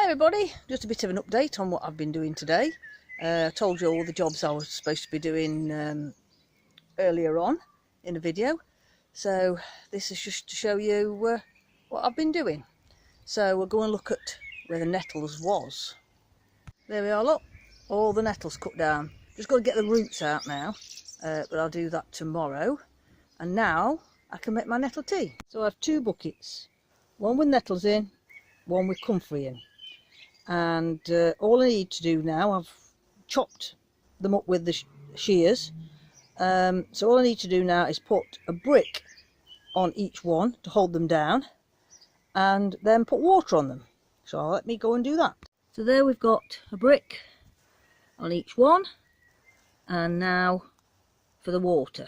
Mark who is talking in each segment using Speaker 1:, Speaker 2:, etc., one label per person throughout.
Speaker 1: Hi everybody, just a bit of an update on what I've been doing today. I told you all the jobs I was supposed to be doing earlier on in the video. So this is just to show you what I've been doing. So we'll go and look at where the nettles was. There we are, look, all the nettles cut down. Just got to get the roots out now, but I'll do that tomorrow. And now I can make my nettle tea. So I have two buckets, one with nettles in, one with comfrey in, and all I need to do now, I've chopped them up with the shears, so all I need to do now is put a brick on each one to hold them down and then put water on them. So let me go and do that. So there we've got a brick on each one, and now for the water.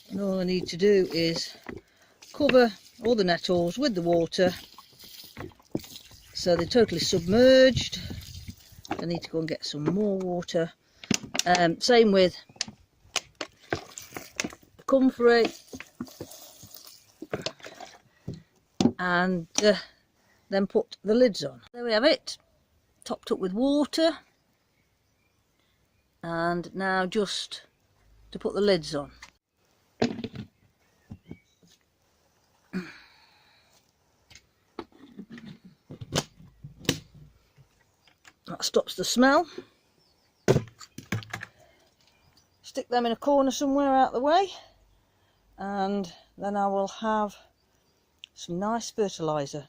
Speaker 1: And all I need to do is cover all the nettles with the water so they're totally submerged. I need to go and get some more water. Same with the comfrey, and then put the lids on. There we have it, topped up with water, and now just to put the lids on. That stops the smell. Stick them in a corner somewhere out of the way, and then I will have some nice fertiliser.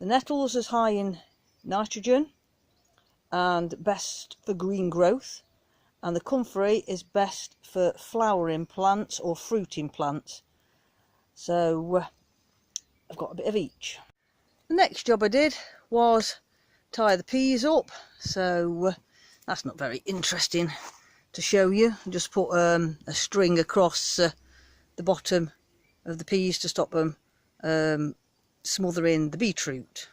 Speaker 1: The nettles is high in nitrogen and best for green growth, and the comfrey is best for flowering plants or fruiting plants. So I've got a bit of each. The next job I did was tie the peas up, so that's not very interesting to show you. Just put a string across the bottom of the peas to stop them smothering the beetroot.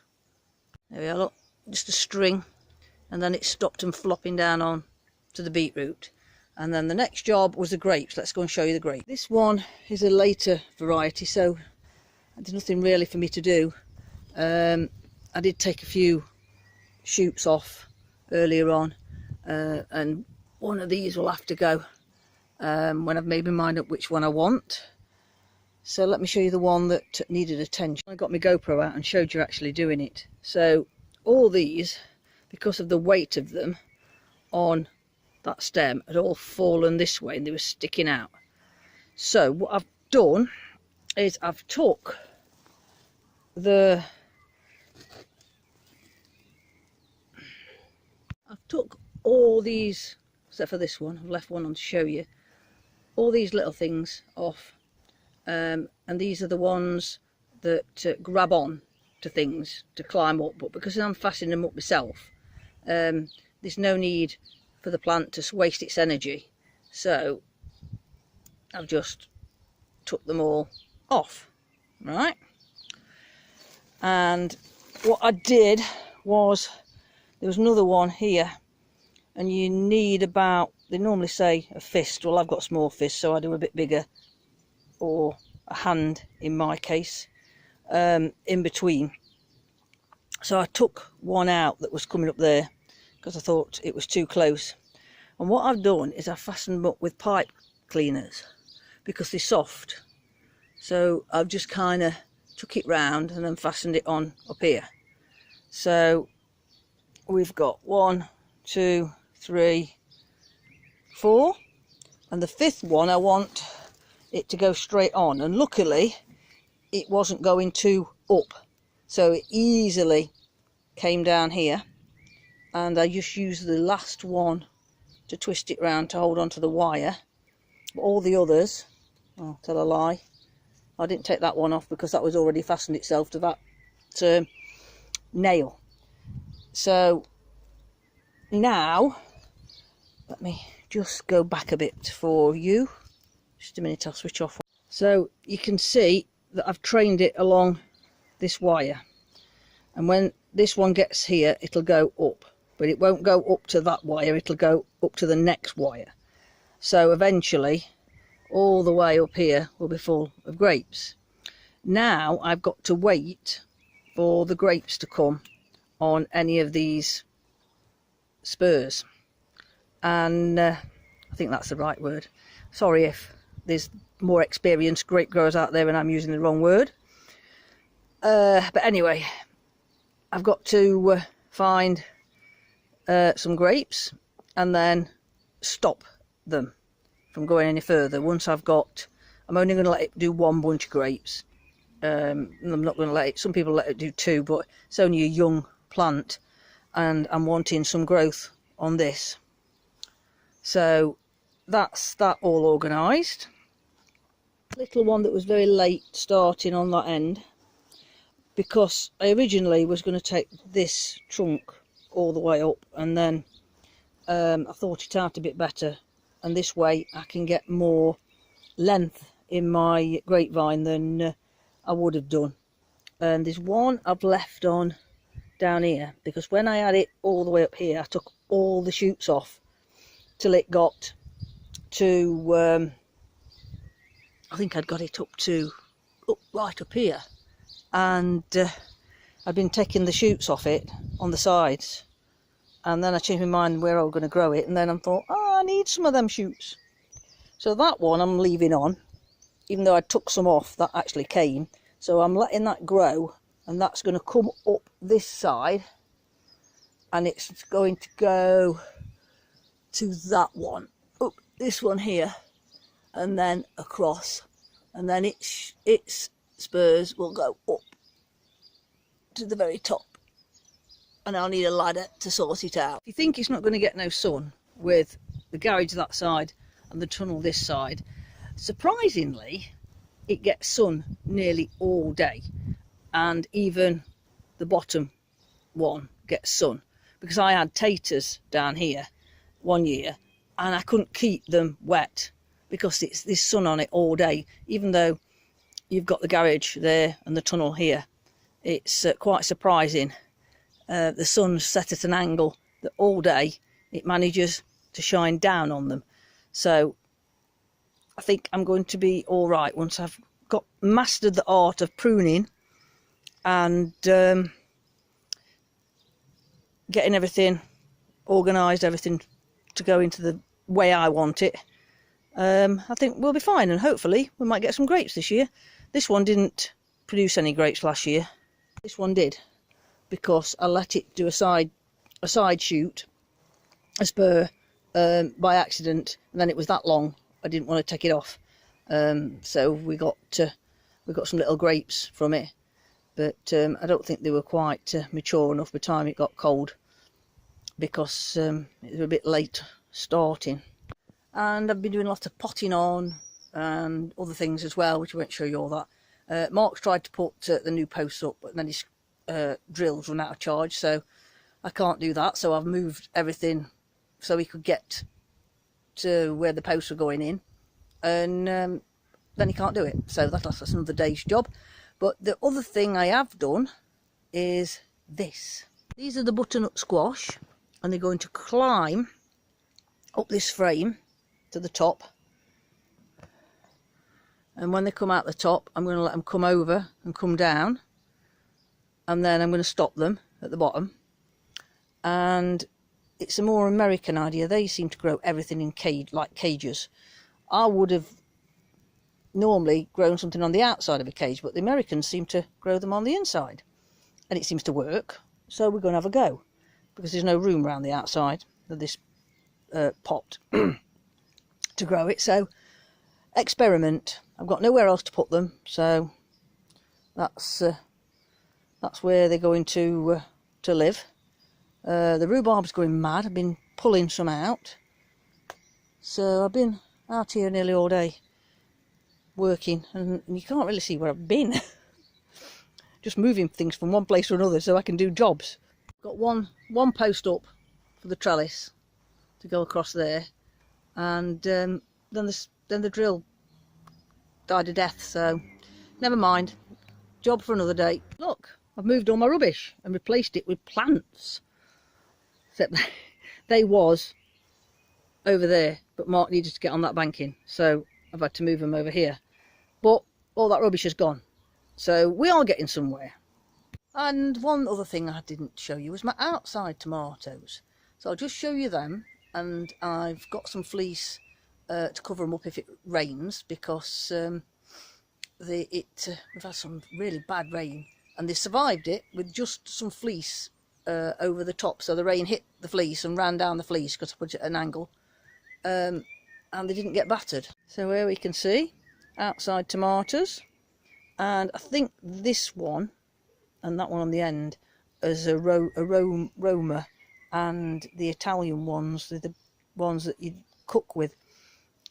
Speaker 1: There we are, look, just a string, and then it stopped them flopping down on to the beetroot. And then the next job was the grapes. Let's go and show you the grapes. This one is a later variety, so there's nothing really for me to do. I did take a few shoots off earlier on, and one of these will have to go when I've made my mind up which one I want. So let me show you the one that needed attention. I got my GoPro out and showed you actually doing it. So all these, because of the weight of them on that stem, had all fallen this way and they were sticking out. So what I've done is I've took all these, except for this one, I've left one on to show you, all these little things off, and these are the ones that grab on to things to climb up, but because I'm fastening them up myself, there's no need for the plant to waste its energy, so I've just took them all off, right? And what I did was, there was another one here, and you need about, they normally say a fist, well I've got a small fist so I do a bit bigger, or a hand in my case, in between. So I took one out that was coming up there because I thought it was too close, and what I've done is I've fastened them up with pipe cleaners because they're soft. So I've just kind of took it round and then fastened it on up here. So we've got 1, 2, 3, 4, and the fifth one I want it to go straight on, and luckily it wasn't going too up, so it easily came down here, and I just used the last one to twist it round to hold onto the wire. But all the others, I'll tell a lie, I didn't take that one off because that was already fastened itself to that nail. So now let me just go back a bit for you. Just a minute, I'll switch off. So you can see that I've trained it along this wire, and when this one gets here it'll go up, but it won't go up to that wire, it'll go up to the next wire. So eventually all the way up here will be full of grapes. Now I've got to wait for the grapes to come on any of these spurs, and I think that's the right word. Sorry if there's more experienced grape growers out there and I'm using the wrong word. But anyway, I've got to find some grapes and then stop them from going any further. Once I've got, I'm only going to let it do one bunch of grapes. I'm not going to let it, some people let it do two, but it's only a young plant and I'm wanting some growth on this. So that's that all organised. Little one that was very late starting on that end, because I originally was going to take this trunk all the way up, and then I thought it out a bit better, and this way I can get more length in my grapevine than I would have done. And there's one I've left on down here, because when I had it all the way up here I took all the shoots off till it got to I think I'd got it up to right up here, and I'd been taking the shoots off it on the sides, and then I changed my mind where I was going to grow it, and then I thought, oh, I need some of them shoots. So that one I'm leaving on, even though I took some off that actually came. So I'm letting that grow, and that's going to come up this side, and it's going to go to that one, up this one here, and then across, and then its spurs will go up to the very top, and I'll need a ladder to sort it out. If you think it's not going to get no sun with the garage that side and the tunnel this side, surprisingly it gets sun nearly all day, and even the bottom one gets sun, because I had taters down here one year and I couldn't keep them wet because there's sun on it all day. Even though you've got the garage there and the tunnel here, it's quite surprising. The sun's set at an angle that all day it manages to shine down on them. So I think I'm going to be all right once I've got mastered the art of pruning and getting everything organised, everything to go into the way I want it. I think we'll be fine, and hopefully we might get some grapes this year. This one didn't produce any grapes last year. This one did, because I let it do a side shoot, a spur, by accident, and then it was that long I didn't want to take it off. So we got some little grapes from it, but I don't think they were quite mature enough by the time it got cold, because it was a bit late starting. And I've been doing a lot of potting on and other things as well, which I won't show you all that. Mark's tried to put the new posts up, but then his drills run out of charge, so I can't do that. So I've moved everything so he could get to where the posts are going in, and then he can't do it. So that's another day's job. But the other thing I have done is this. These are the butternut squash, and they're going to climb up this frame to the top, and when they come out the top I'm going to let them come over and come down, and then I'm going to stop them at the bottom. And it's a more American idea. They seem to grow everything in cages. I would have normally grown something on the outside of a cage, but the Americans seem to grow them on the inside, and it seems to work. So we're going to have a go, because there's no room around the outside of this pot to grow it. So experiment. I've got nowhere else to put them, so that's where they're going to live. The rhubarb's going mad. I've been pulling some out, so I've been out here nearly all day working, and you can't really see where I've been. Just moving things from one place to another so I can do jobs. Got one post up for the trellis to go across there, and then the drill died a death, so never mind, job for another day. Look, I've moved all my rubbish and replaced it with plants, except they was over there, but Mark needed to get on that banking, so I've had to move them over here. But all that rubbish is gone, So we are getting somewhere. And one other thing I didn't show you was my outside tomatoes. So I'll just show you them, and I've got some fleece to cover them up if it rains, because we've had some really bad rain, and they survived it with just some fleece over the top, so the rain hit the fleece and ran down the fleece because I put it at an angle, and they didn't get battered. So here we can see outside tomatoes, and I think this one and that one on the end as a Roma, and the Italian ones, the ones that you cook with.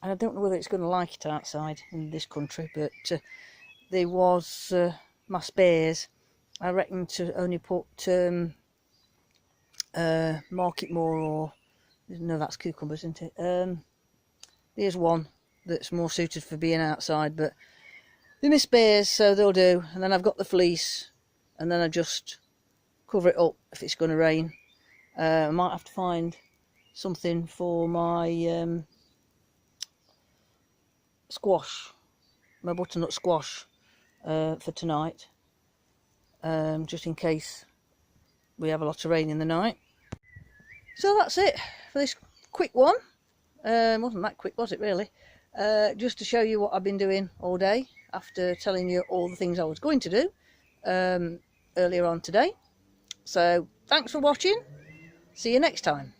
Speaker 1: And I don't know whether it's going to like it outside in this country, but there was my spares. I reckon to only put market more, or no, that's cucumbers, isn't it? There's one that's more suited for being outside, but they're my spares, so they'll do. And then I've got the fleece, and then I just cover it up if it's going to rain. I might have to find something for my squash, my butternut squash, for tonight, just in case we have a lot of rain in the night. So that's it for this quick one. Wasn't that quick, was it really? Just to show you what I've been doing all day, after telling you all the things I was going to do earlier on today. So thanks for watching. See you next time.